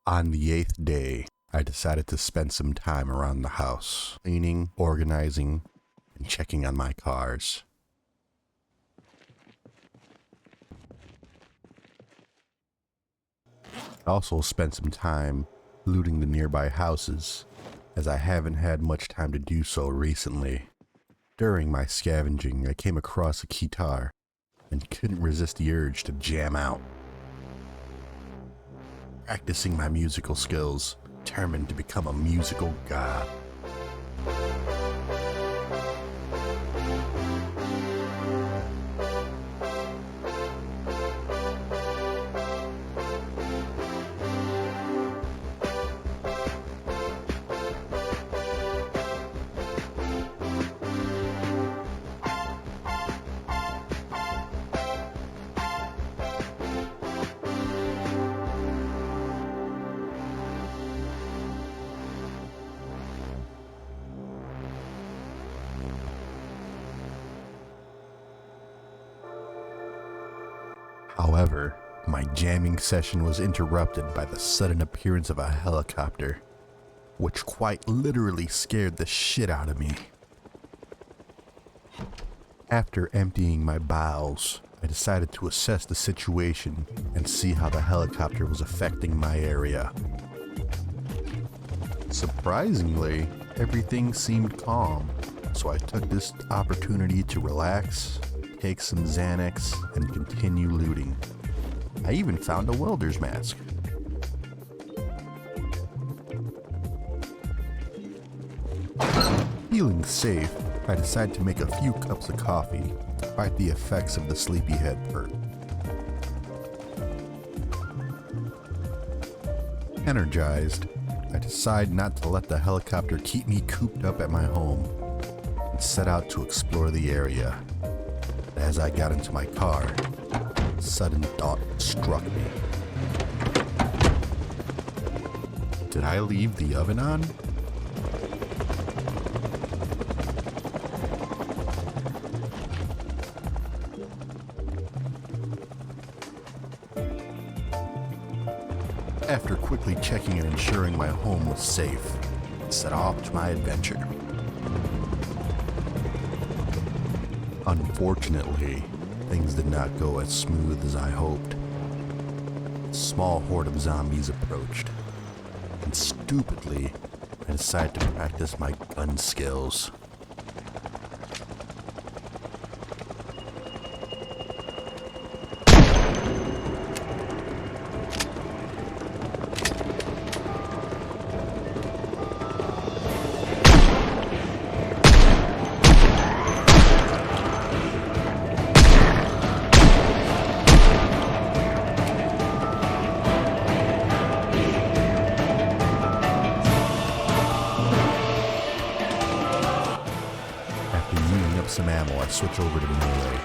On the 8th day, I decided to spend some time around the house, cleaning, organizing, and checking on my cars. I also spent some time looting the nearby houses, as I haven't had much time to do so recently. During my scavenging, I came across a guitar and couldn't resist the urge to jam out. Practicing my musical skills, determined to become a musical god. However, my jamming session was interrupted by the sudden appearance of a helicopter, which quite literally scared the shit out of me. After emptying my bowels, I decided to assess the situation and see how the helicopter was affecting my area. Surprisingly, everything seemed calm, so I took this opportunity to relax, take some Xanax, and continue looting. I even found a welder's mask. Feeling safe, I decided to make a few cups of coffee to fight the effects of the sleepyhead perk. Energized, I decide not to let the helicopter keep me cooped up at my home and set out to explore the area. As I got into my car, a sudden thought struck me. Did I leave the oven on? After quickly checking and ensuring my home was safe, I set off to my adventure. Unfortunately, things did not go as smooth as I hoped. A small horde of zombies approached, and stupidly, I decided to practice my gun skills. Some ammo, I switch over to melee.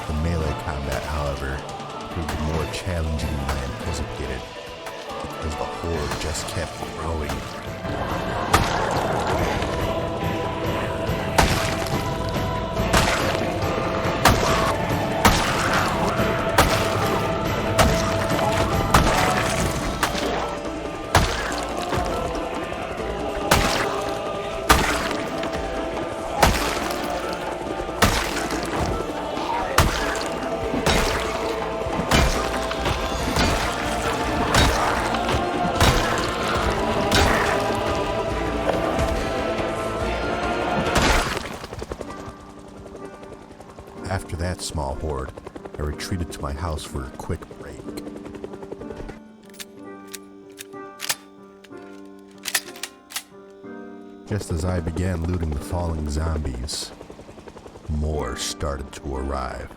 The melee combat, however, proved more challenging than I anticipated, because the horde just kept growing. After that small horde, I retreated to my house for a quick break. Just as I began looting the falling zombies, more started to arrive.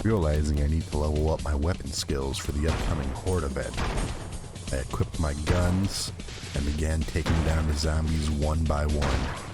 Realizing I need to level up my weapon skills for the upcoming horde event, I equipped my guns and began taking down the zombies one by one.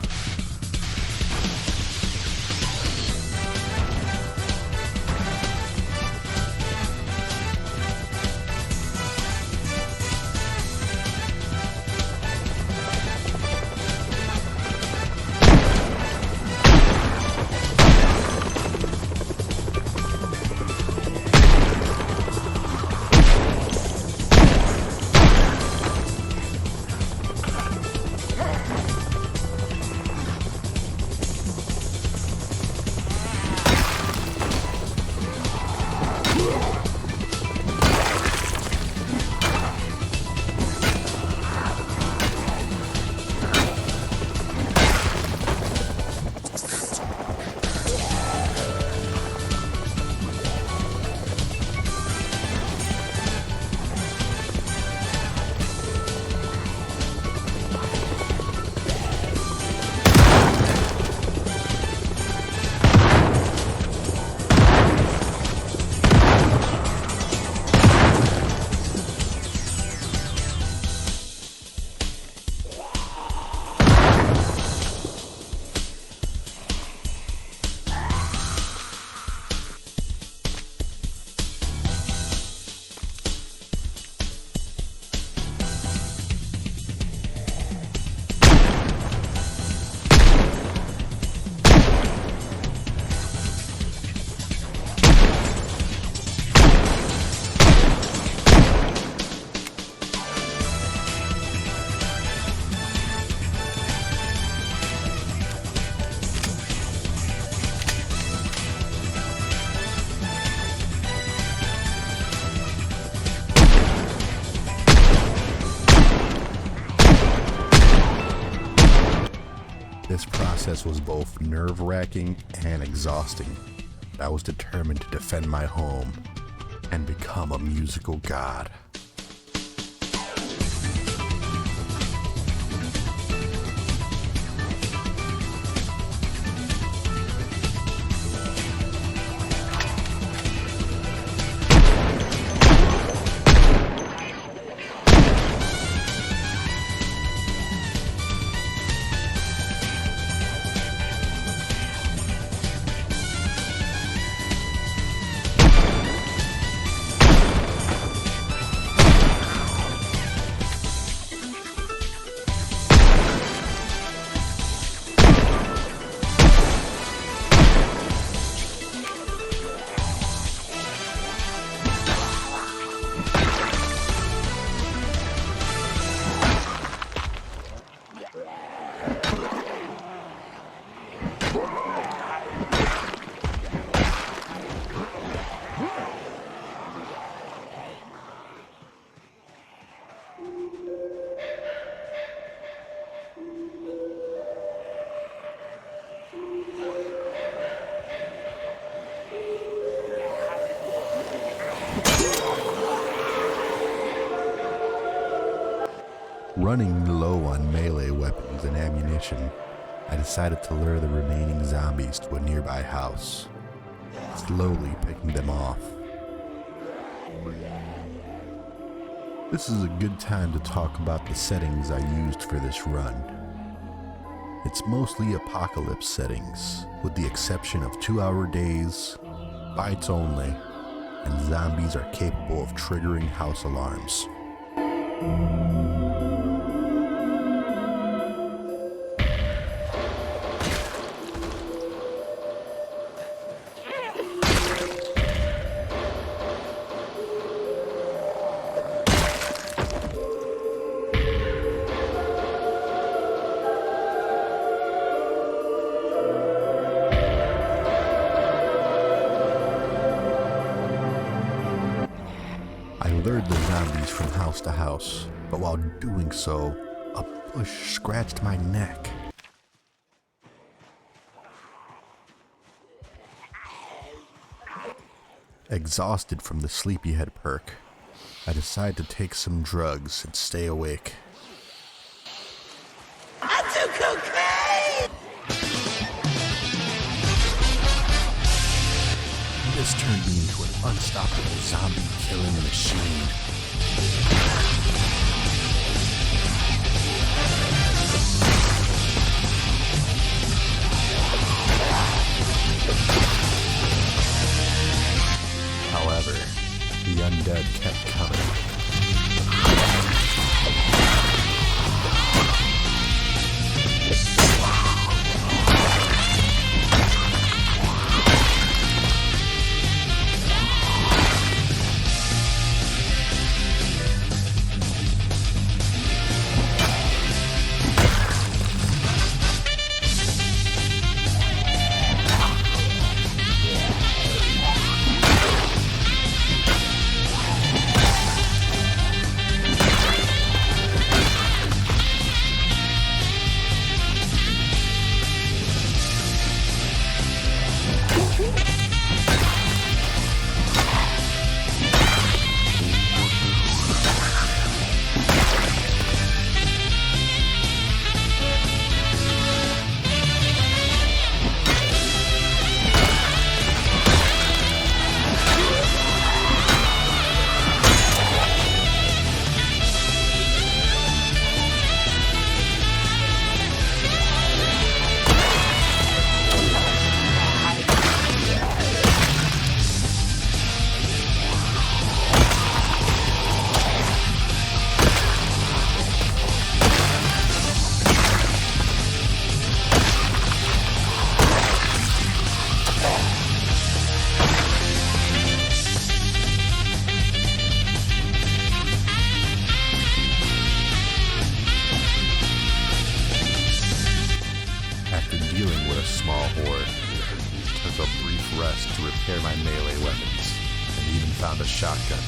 This process was both nerve-wracking and exhausting. I was determined to defend my home and become a musical god. Running low on melee weapons and ammunition, I decided to lure the remaining zombies to a nearby house, slowly picking them off. This is a good time to talk about the settings I used for this run. It's mostly apocalypse settings, with the exception of 2-hour days, bites only, and zombies are capable of triggering house alarms. I lured the zombies from house to house, but while doing so, a bush scratched my neck. Exhausted from the sleepyhead perk, I decided to take some drugs and stay awake. I do cocaine! This turned me into an unstoppable zombie killing machine. However, the undead kept coming. took a brief rest to repair my melee weapons, and even found a shotgun.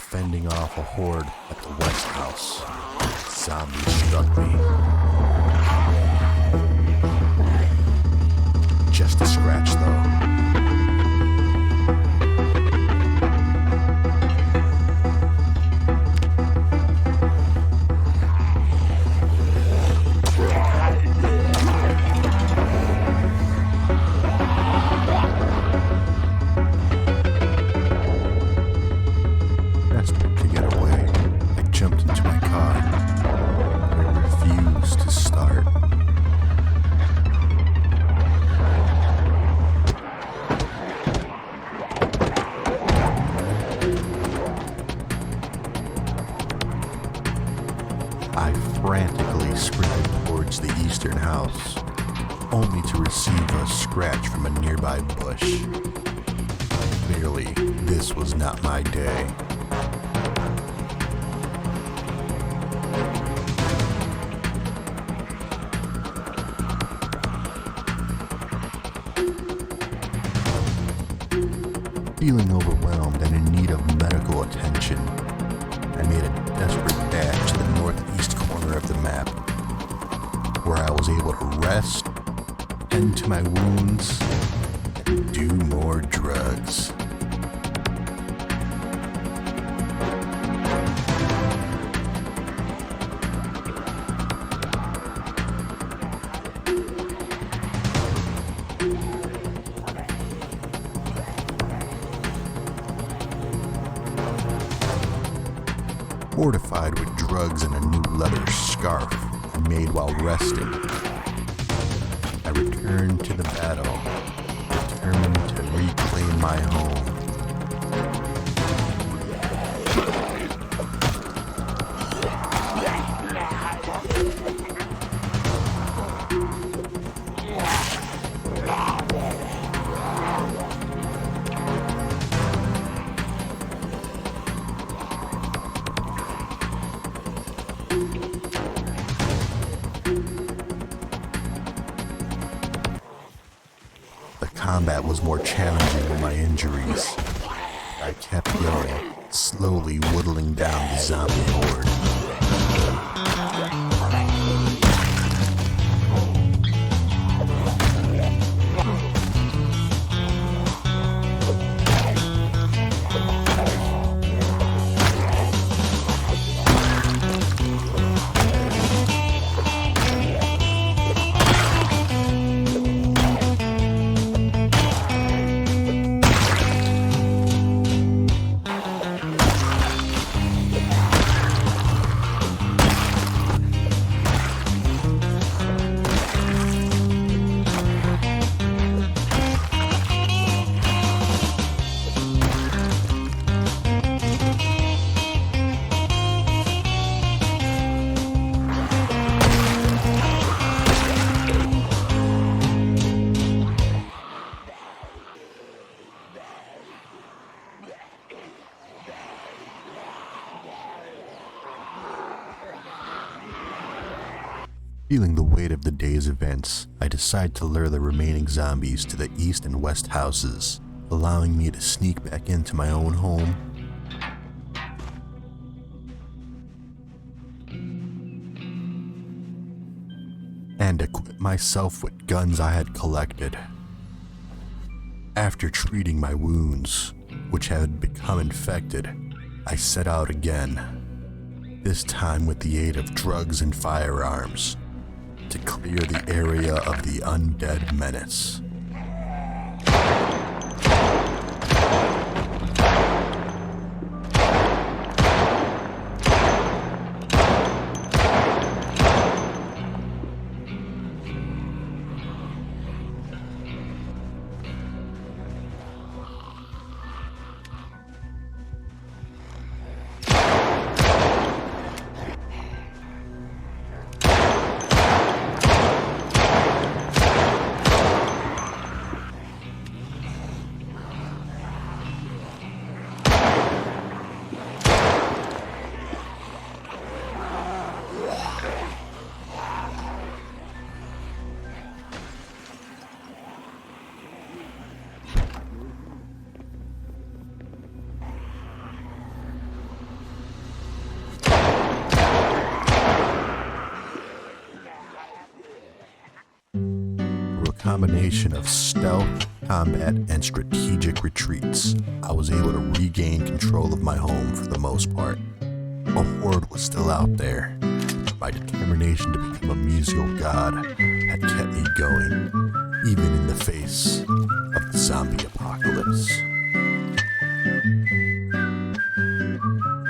fending off a horde at the West House, zombies struck me. Just a scratch, though. Desperate to get away, I jumped into my car. It refused to start. I frantically sprinted towards the eastern house, only to receive a scratch from a nearby bush. Clearly, this was not my day. Feeling overwhelmed and in need of medical attention, I made a desperate dash to the northeast corner of the map, where I was able to rest, tend to my wounds, and do more drugs. Fortified with drugs and a new leather scarf I made while resting, I returned to the battle, determined to reclaim my home. The combat was more challenging than my injuries. I kept going, slowly whittling down the zombie horde. Feeling the weight of the day's events, I decide to lure the remaining zombies to the east and west houses, allowing me to sneak back into my own home. And equip myself with guns I had collected. After treating my wounds, which had become infected, I set out again, this time with the aid of drugs and firearms, to clear the area of the undead menace. combination of stealth, combat, and strategic retreats, I was able to regain control of my home for the most part. A horde was still out there. My determination to become a musical god had kept me going, even in the face of the zombie apocalypse.